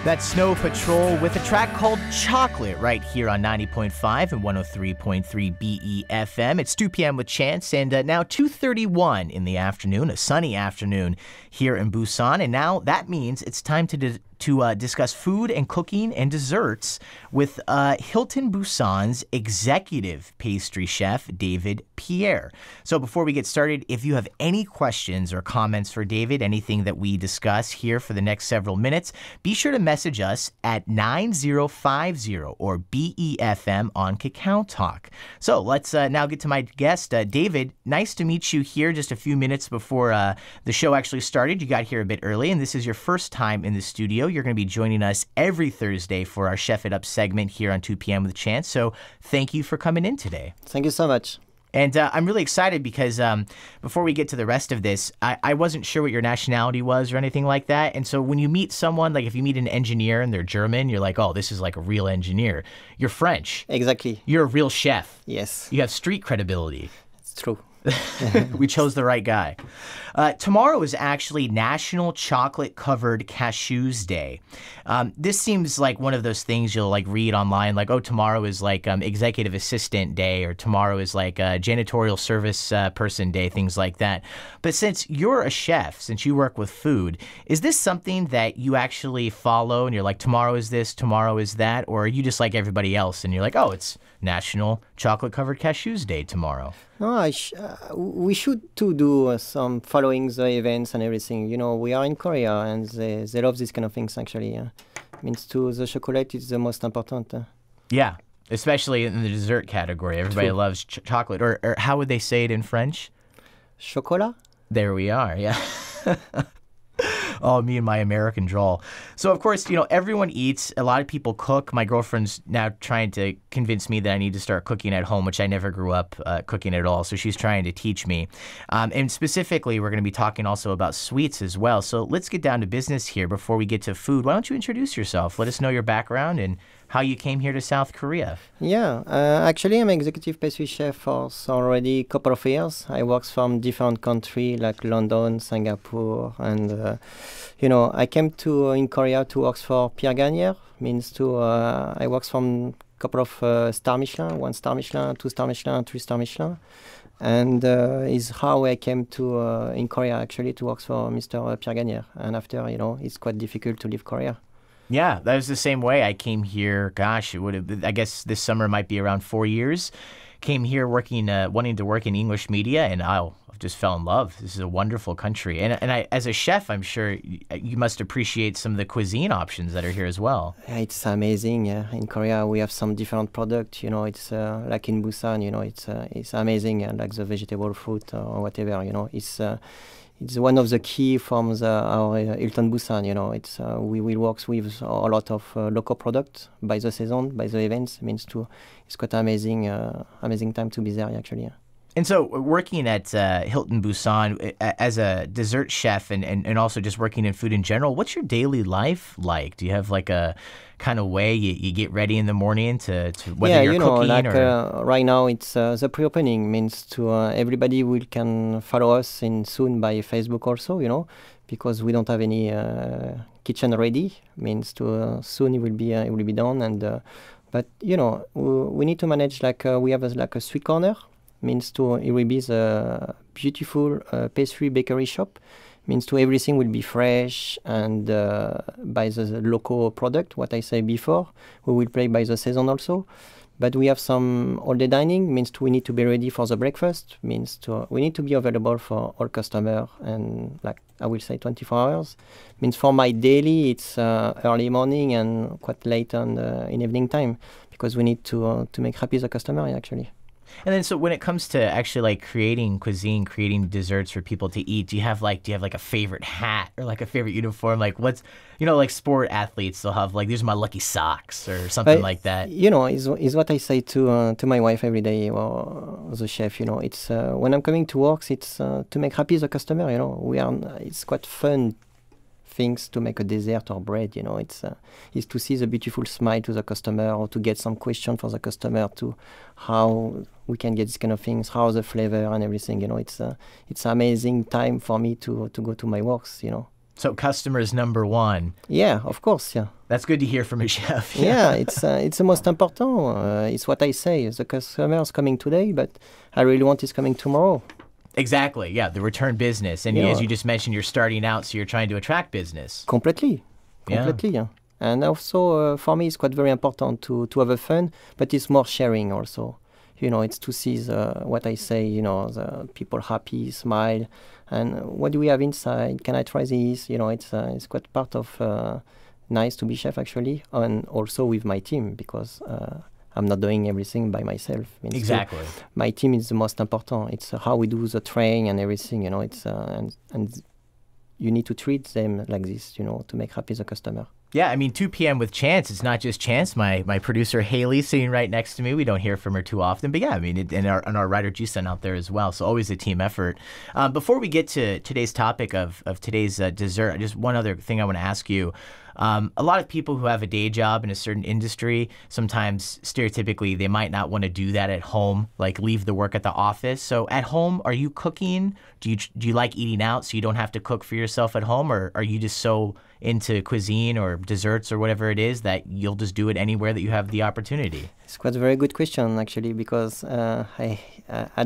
That's Snow Patrol with a track called Chocolate right here on 90.5 and 103.3 BeFM. It's 2 p.m. with Chance, and now 2:31 in the afternoon, a sunny afternoon here in Busan. And now that means it's time to discuss food and cooking and desserts with Hilton Busan's executive pastry chef, David Pierre. So before we get started, if you have any questions or comments for David, anything that we discuss here for the next several minutes, be sure to message us at 9050 or BeFM on Kakao Talk. So let's now get to my guest. David, nice to meet you here just a few minutes before the show actually started. You got here a bit early, and this is your first time in the studio. You're going to be joining us every Thursday for our Chef It Up segment here on 2 p.m. with Chance. So thank you for coming in today. Thank you so much. And I'm really excited because before we get to the rest of this, I wasn't sure what your nationality was or anything like that. And so when you meet someone, like if you meet an engineer and they're German, you're like, oh, this is like a real engineer. You're French. Exactly. You're a real chef. Yes. You have street credibility. It's true. We chose the right guy. Tomorrow is actually National Chocolate-covered Cashews Day. This seems like one of those things you'll like read online, like, oh, tomorrow is like Executive Assistant Day, or tomorrow is like Janitorial Service Person Day, things like that. But since you're a chef, since you work with food, is this something that you actually follow and you're like, tomorrow is this, tomorrow is that? Or are you just like everybody else and you're like, oh, it's National Chocolate-covered Cashews Day tomorrow? No, we should too do some following the events and everything. You know, we are in Korea and they love these kind of things actually. Means too, the chocolate is the most important. Yeah, especially in the dessert category. Everybody loves chocolate. Or how would they say it in French? Chocolat? There we are, yeah. Oh, me and my American drawl. So, of course, you know, everyone eats. A lot of people cook. My girlfriend's now trying to convince me that I need to start cooking at home, which I never grew up cooking at all. So she's trying to teach me. And specifically, we're going to be talking also about sweets as well. So let's get down to business here before we get to food. Why don't you introduce yourself? Let us know your background and how you came here to South Korea. Yeah, actually I'm executive pastry chef for already a couple of years. I work from different countries like London, Singapore, and you know, I came to in Korea to work for Pierre, means to I work from a couple of star Michelin, 1-star Michelin, 2-star Michelin, 3-star Michelin, and is how I came to in Korea actually to work for Mr. Pierre. And after, you know, it's quite difficult to leave Korea. Yeah, that was the same way. I came here, gosh, it would have, I guess this summer might be around 4 years. Came here working, wanting to work in English media, and I just fell in love. This is a wonderful country. And I, as a chef, I'm sure you must appreciate some of the cuisine options that are here as well. Yeah, it's amazing. Yeah. In Korea, we have some different products. You know, it's like in Busan, you know, it's amazing. Like the vegetable fruit or whatever, you know, it's one of the key from our Hilton Busan. You know, we will work with a lot of local products by the season, by the events. It's quite amazing time to be there actually. Yeah. And so working at Hilton Busan as a dessert chef and also just working in food in general, what's your daily life like? Do you have like a kind of way you get ready in the morning to whether you're cooking like, or... right now it's the pre-opening means to everybody can follow us soon by Facebook also, you know, because we don't have any kitchen ready, means to soon it will be done. And but you know, we need to manage like we have like a sweet corner, means to it will be the beautiful pastry bakery shop, means to everything will be fresh and by the local product. What I say before, we will play by the season also. But we have some all-day dining, means we need to be ready for the breakfast, means we need to be available for all customers, and like I will say 24 hours. Means for my daily, it's early morning and quite late in evening time, because we need to make happy the customer actually. And then, so when it comes to actually like creating cuisine, creating desserts for people to eat, do you have like a favorite hat or like a favorite uniform? Like what's, you know, like sport athletes, they'll have like, these are my lucky socks or something like that. You know, is what I say to my wife every day, or the chef. You know, it's when I'm coming to work, it's to make happy the customer. You know, it's quite fun things to make a dessert or bread. You know, it's to see the beautiful smile to the customer, or to get some question for the customer to how we can get these kind of things, how the flavor and everything. You know, it's amazing time for me to go to my works. You know. So customers number one. Yeah, of course, yeah. That's good to hear from a chef. Yeah, it's the most important. It's what I say. The customer is coming today, but I really want is coming tomorrow. Exactly. Yeah, the return business. And as you just mentioned, you're starting out, so you're trying to attract business. Completely. Yeah. And also, for me, it's quite very important to have a fun, but it's more sharing also. It's to see what I say, the people happy, smile, and what do we have inside? Can I try this? It's quite part of nice to be chef, actually, and also with my team, because I'm not doing everything by myself. Exactly. My team is the most important. It's how we do the training and everything, it's and you need to treat them like this, to make happy the customer. Yeah, I mean, 2 p.m. with Chance, it's not just Chance. My producer, Haley, sitting right next to me. We don't hear from her too often. But yeah, I mean, and our writer, Jisun, out there as well. So always a team effort. Before we get to today's topic of today's dessert, just one other thing I want to ask you. A lot of people who have a day job in a certain industry, sometimes stereotypically, they might not want to do that at home, like leave the work at the office. So at home, are you cooking? Do you like eating out so you don't have to cook for yourself at home? Or are you just so into cuisine or desserts or whatever it is that you'll just do it anywhere that you have the opportunity? It's quite a very good question, actually, because I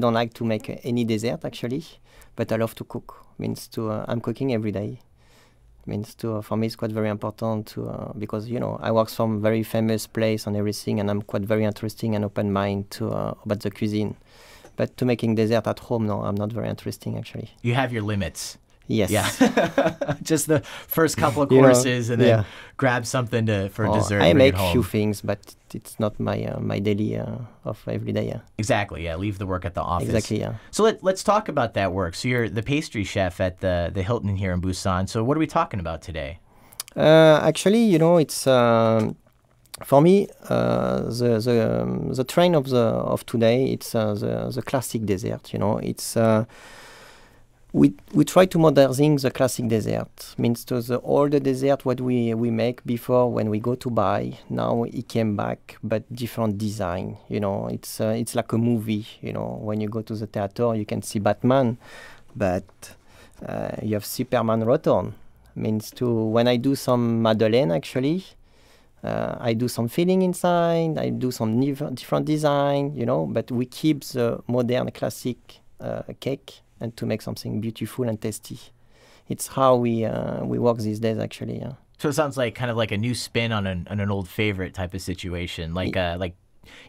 don't like to make any dessert, actually, but I love to cook. I'm cooking every day. For me, it's quite very important to because I work from very famous place and everything, and I'm quite very interesting and open mind to about the cuisine. But to making dessert at home, no, I'm not very interesting, actually. You have your limits. Yes. Yeah. Just the first couple of courses, and then grab something for dessert. I make few things, but it's not my daily of every day. Exactly. Yeah. Leave the work at the office. Exactly. Yeah. So let's talk about that work. So you're the pastry chef at the Hilton here in Busan. So what are we talking about today? Actually, it's for me the trend of today. It's the classic dessert. It's we try to modernize the classic dessert. Means to the older dessert what we make before when we go to buy. Now it came back, but different design. It's like a movie. When you go to the theater, you can see Batman, but you have Superman return. Means to when I do some Madeleine, actually, I do some filling inside. I do some different design. But we keep the modern classic cake, and to make something beautiful and tasty. It's how we work these days, actually. Yeah. So it sounds like kind of like a new spin on an old favorite type of situation. Like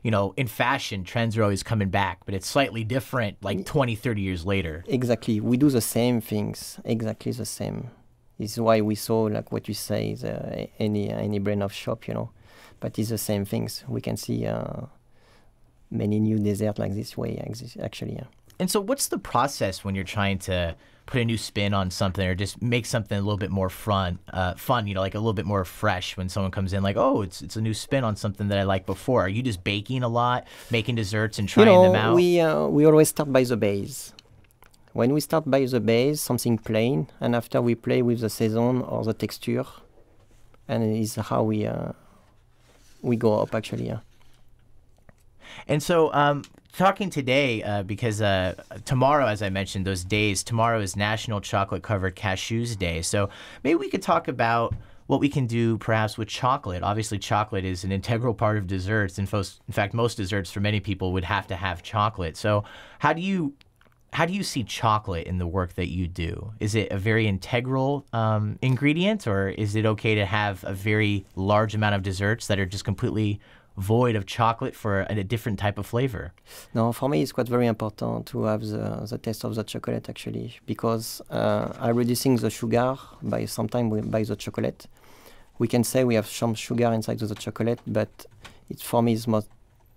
in fashion, trends are always coming back, but it's slightly different like 20, 30 years later. Exactly. We do the same things, exactly the same. It's why we saw, like what you say, any brand of shop, but it's the same things. We can see many new desserts like this way, actually, yeah. And so what's the process when you're trying to put a new spin on something or just make something a little bit more fun, like a little bit more fresh when someone comes in like, oh, it's a new spin on something that I liked before? Are you just baking a lot, making desserts and trying them out? We always start by the base. When we start by the base, something plain, and after we play with the season or the texture, and it is how we go up, actually, yeah. And so talking today, because tomorrow, as I mentioned, tomorrow is National Chocolate-covered Cashews Day. So maybe we could talk about what we can do perhaps with chocolate. Obviously, chocolate is an integral part of desserts. In fact, most desserts for many people would have to have chocolate. So how do you see chocolate in the work that you do? Is it a very integral ingredient, or is it okay to have a very large amount of desserts that are just completely void of chocolate for a different type of flavor? No, for me it's quite very important to have the taste of the chocolate, actually, because I'm reducing the sugar by the chocolate. We can say we have some sugar inside of the chocolate, but for me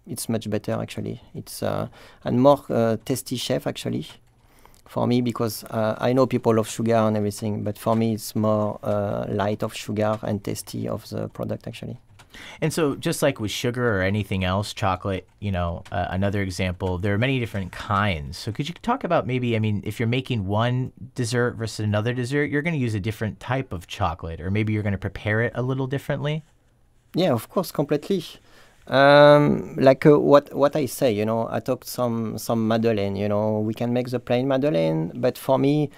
it's much better, actually. It's and more tasty chef, actually, for me, because I know people love sugar and everything, but for me it's more light of sugar and tasty of the product, actually. And so just like with sugar or anything else, chocolate, another example, there are many different kinds. So could you talk about maybe, if you're making one dessert versus another dessert, you're going to use a different type of chocolate, or maybe you're going to prepare it a little differently? Yeah, of course, completely. Like what I say, I talked some Madeleine, we can make the plain Madeleine, but for me,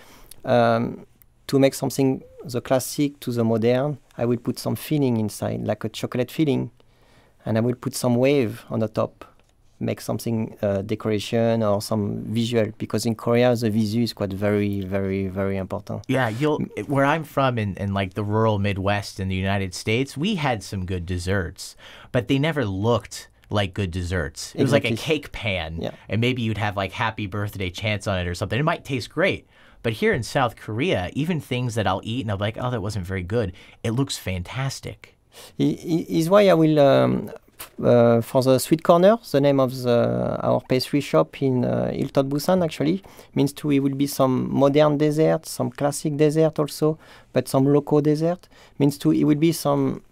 to make something the classic to the modern, I will put some filling inside, like a chocolate filling, and I will put some wave on the top, make something decoration or some visual, because in Korea the visu is quite very, very, very important. Yeah, where I'm from in like the rural Midwest in the United States, we had some good desserts, but they never looked like good desserts. It was like a cake pan, and maybe you'd have like happy birthday chants on it or something. It might taste great, but here in South Korea, even things that I'll eat and I'll be like, oh, that wasn't very good, it looks fantastic. Is why I will, for the sweet corner, the name of our pastry shop in Hilltop, Busan, actually, means it will be some modern dessert, some classic dessert also, but some local dessert. Means it will be some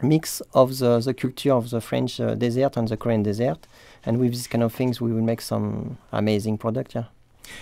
mix of the culture of the French dessert and the Korean dessert. And with these kind of things, we will make some amazing product, yeah.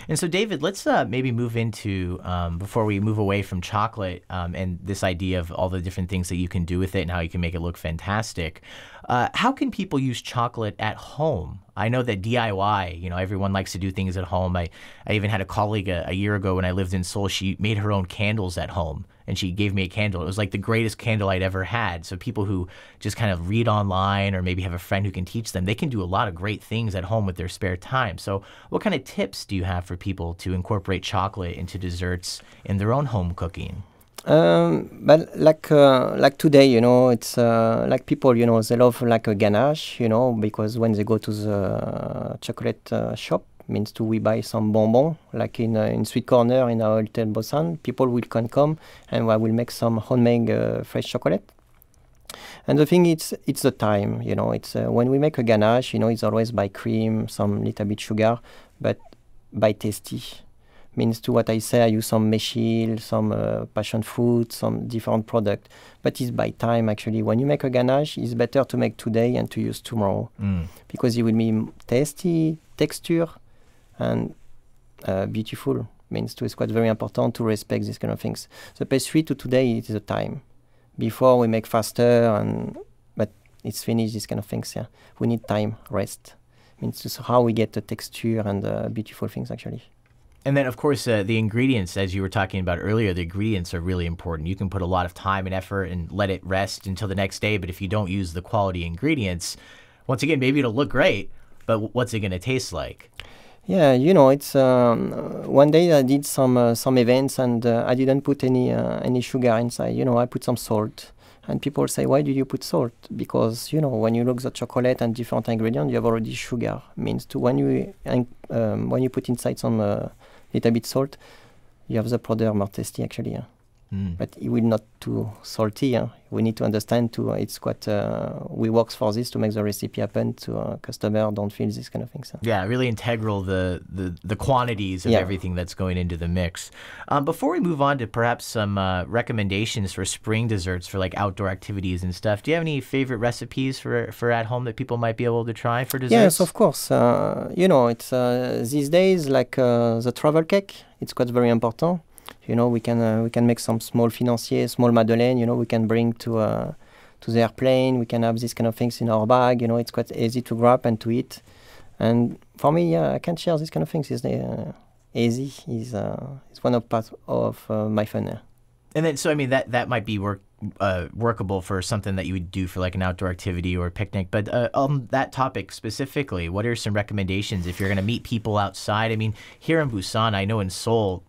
And so, David, let's maybe move into, before we move away from chocolate and this idea of all the different things that you can do with it and how you can make it look fantastic, how can people use chocolate at home? I know that DIY, everyone likes to do things at home. I even had a colleague a year ago when I lived in Seoul. She made her own candles at home, and she gave me a candle. It was like the greatest candle I'd ever had. So people who just kind of read online or maybe have a friend who can teach them, they can do a lot of great things at home with their spare time. So what kind of tips do you have for people to incorporate chocolate into desserts in their own home cooking? But like today, it's like people, they love like a ganache, because when they go to the chocolate shop, means we buy some bonbon, like in Sweet Corner in our Hotel Busan, people can come and I will make some homemade fresh chocolate. And the thing it's the time, it's when we make a ganache, it's always by cream, some little bit sugar, but by tasty. Means to what I say, I use some mechil, some passion fruit, some different product. But it's by time, actually. When you make a ganache, it's better to make today and to use tomorrow. Because it will be tasty, texture, and beautiful. Means it's quite very important to respect these kind of things. The pastry to today, it is a time. Before we make faster, but it's finished, these kind of things, yeah. We need time, rest. Means this is how we get the texture and beautiful things, actually. And then, of course, the ingredients, as you were talking about earlier, the ingredients are really important. You can put a lot of time and effort and let it rest until the next day, but if you don't use the quality ingredients, once again, maybe it'll look great, but what's it going to taste like? Yeah, it's one day I did some events and I didn't put any sugar inside. I put some salt. And people say, why did you put salt? Because, when you look at the chocolate and different ingredients, you have already sugar. Means when you put inside some little bit salt, you have the product more tasty, actually. Yeah. But it will not too salty. Yeah. We need to understand it's quite, we work for this to make the recipe happen to customer don't feel these kind of things. Yeah, really integral, the quantities of everything that's going into the mix. Before we move on to perhaps some recommendations for spring desserts for like outdoor activities and stuff, do you have any favorite recipes for at home that people might be able to try for desserts? Yes, of course. It's these days like the travel cake. It's quite very important. We can make some small financier, small madeleine. We can bring to the airplane. We can have these kind of things in our bag. It's quite easy to grab and to eat. And for me, I can share these kind of things. It's easy. It's one of part of my fun. Yeah. And then, so I mean, that might be workable for something that you would do for like an outdoor activity or a picnic. But on that topic specifically, what are some recommendations if you're going to meet people outside? I mean, here in Busan, I know in Seoul,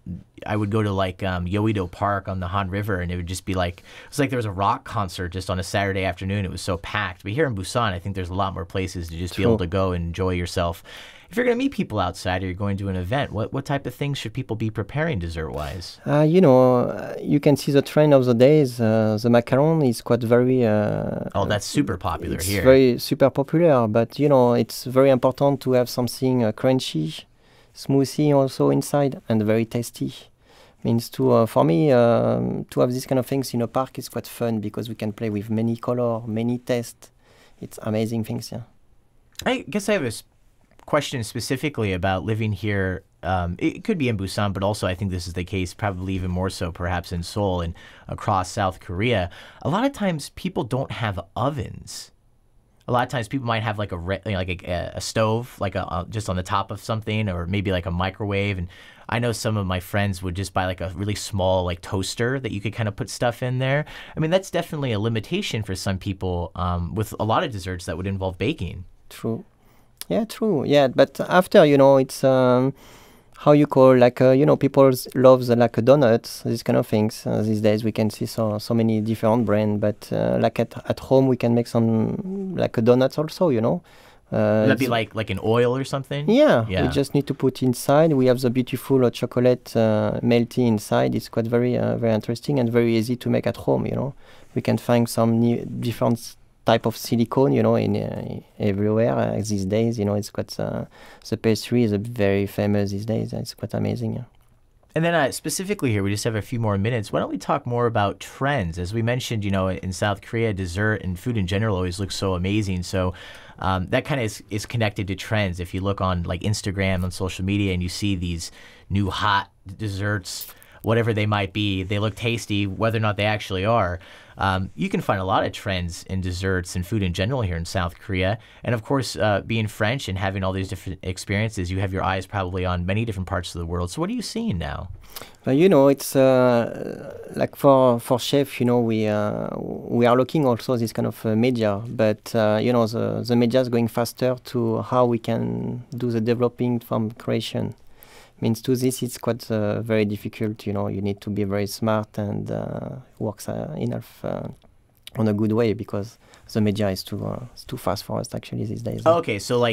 I would go to like Yeouido Park on the Han River, and it would just be like, it's like there was a rock concert just on a Saturday afternoon. It was so packed. But here in Busan, I think there's a lot more places to just be able to go and enjoy yourself. If you're going to meet people outside or you're going to an event, what type of things should people be preparing dessert-wise? You can see the trend of the days. The macaron is quite very... that's super popular here. It's very super popular, but, it's very important to have something crunchy, smoothie also inside, and very tasty. Means for me, to have these kind of things in a park is quite fun because we can play with many color, many taste. It's amazing things, yeah. I guess I have a question specifically about living here. It could be in Busan, but also I think this is the case probably even more so perhaps in Seoul and across South Korea. A lot of times people don't have ovens. a lot of times people might have like a stove, like just on the top of something, or maybe like a microwave. And I know some of my friends would just buy like a really small like toaster that you could kind of put stuff in there. I mean, that's definitely a limitation for some people with a lot of desserts that would involve baking. True. Yeah, true. Yeah, but after, it's how you call, like, people love like donuts, these kind of things. These days we can see so many different brands, but like at home we can make some like donuts also, Would that be like an oil or something? Yeah, we just need to put inside. We have the beautiful chocolate melty inside. It's quite very interesting and very easy to make at home, We can find some different type of silicone, in everywhere these days. It's quite the pastry is very famous these days. It's quite amazing. Yeah. And then specifically here, we just have a few more minutes. Why don't we talk more about trends? As we mentioned, in South Korea, dessert and food in general always looks so amazing. So that kind of is connected to trends. If you look on like Instagram, on social media, and you see these new hot desserts, whatever they might be, they look tasty, whether or not they actually are. You can find a lot of trends in desserts and food in general here in South Korea. And of course, being French and having all these different experiences, you have your eyes probably on many different parts of the world. So what are you seeing now? It's like for chef, we are looking also this kind of media, but the media is going faster to how we can do the developing from creation. Means to this, it's quite very difficult. You need to be very smart and work enough on a good way, because the media is too fast for us actually these days. Okay, so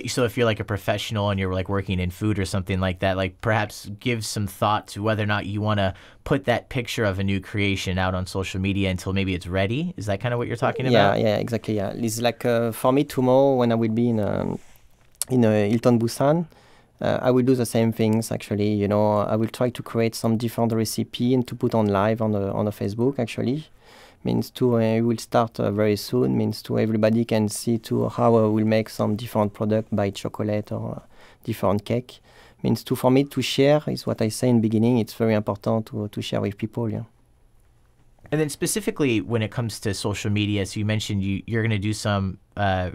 so if you're like a professional and you're like working in food or something like that, like perhaps give some thought to whether or not you want to put that picture of a new creation out on social media until maybe it's ready. Is that kind of what you're talking about? Yeah, exactly. Yeah, it's like for me tomorrow when I will be in Hilton Busan. I will do the same things actually. I will try to create some different recipe and to put on live on the Facebook actually. Means to we will start very soon. Means to everybody can see to how I will make some different product by chocolate or different cake. Means to for me to share is what I say in the beginning. It's very important to share with people. Yeah. And then specifically when it comes to social media, so you mentioned you're going to do some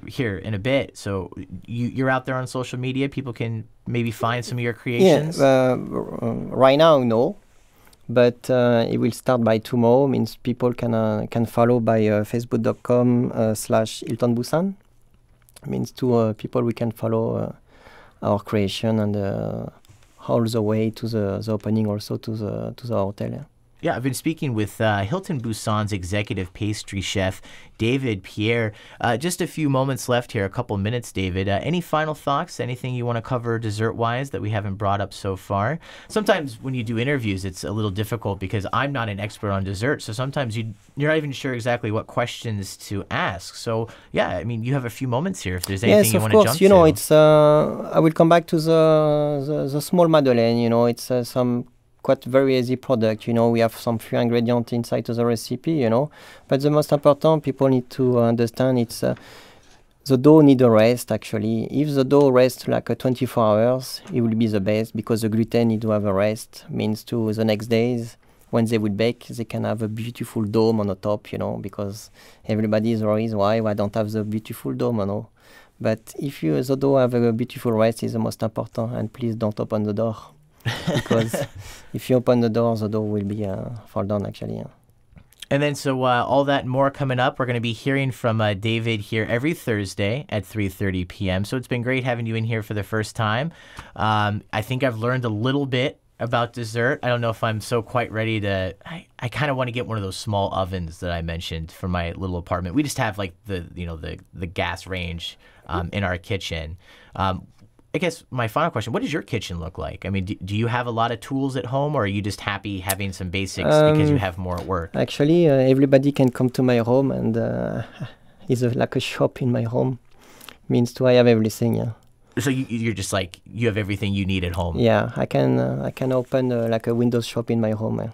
here in a bit. So you're out there on social media. People can maybe find some of your creations? Yeah, right now, no. But it will start by tomorrow. Means people can follow by facebook.com/Hilton Busan. Means to people we can follow our creation and all the way to the opening also to the hotel. Yeah. Yeah, I've been speaking with Hilton Busan's executive pastry chef, David Pierre. Just a few moments left here, a couple minutes, David. Any final thoughts, anything you want to cover dessert-wise that we haven't brought up so far? Sometimes when you do interviews, it's a little difficult because I'm not an expert on dessert, so sometimes you're not even sure exactly what questions to ask. So, yeah, I mean, you have a few moments here if there's anything you want to jump to. Yes, of course. It's I will come back to the small Madeleine. It's some quite very easy product. We have some few ingredients inside of the recipe, But the most important, people need to understand it's the dough need a rest, actually. If the dough rests like 24 hours, it will be the best because the gluten need to have a rest. Means to the next days, when they will bake, they can have a beautiful dome on the top, because everybody is worried, why I don't have the beautiful dome, But if the dough have a beautiful rest is the most important, and please don't open the door. Because if you open the door will be fall down actually. Yeah. And then so all that and more coming up. We're going to be hearing from David here every Thursday at 3:30 p.m. So it's been great having you in here for the first time. I think I've learned a little bit about dessert. I don't know if I'm so quite ready to... I kind of want to get one of those small ovens that I mentioned for my little apartment. We just have like the gas range in our kitchen. I guess my final question, what does your kitchen look like? I mean, do you have a lot of tools at home, or are you just happy having some basics because you have more at work? Actually, everybody can come to my home, and it's like a shop in my home. Means I have everything, yeah. So you're just like, you have everything you need at home? Yeah, I can open like a Windows shop in my home.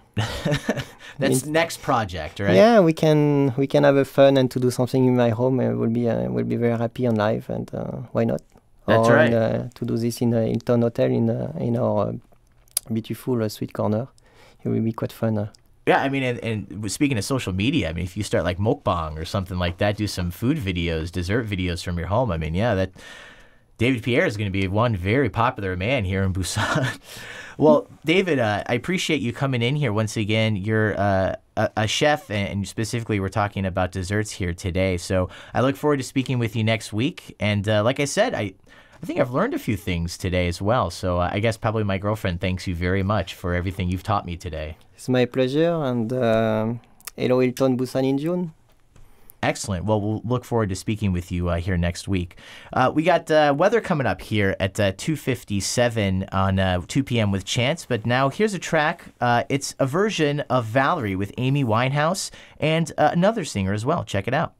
That's next project, right? Yeah, we can have a fun and to do something in my home. We'll be very happy on life, and why not? That's right. To do this in a Hilton hotel in our beautiful sweet corner, it will be quite fun. Yeah, I mean, and speaking of social media, I mean, if you start like mukbang or something like that, do some food videos, dessert videos from your home. I mean, yeah, that David Pierre is going to be one very popular man here in Busan. Well, David, I appreciate you coming in here once again. You're a chef, and specifically we're talking about desserts here today. So I look forward to speaking with you next week. And like I said, I think I've learned a few things today as well. So I guess probably my girlfriend thanks you very much for everything you've taught me today. It's my pleasure, and hello Hilton Busan in June. Excellent. Well, we'll look forward to speaking with you here next week. We got weather coming up here at 2:57 on 2 p.m. with Chance. But now here's a track. It's a version of Valerie with Amy Winehouse and another singer as well. Check it out.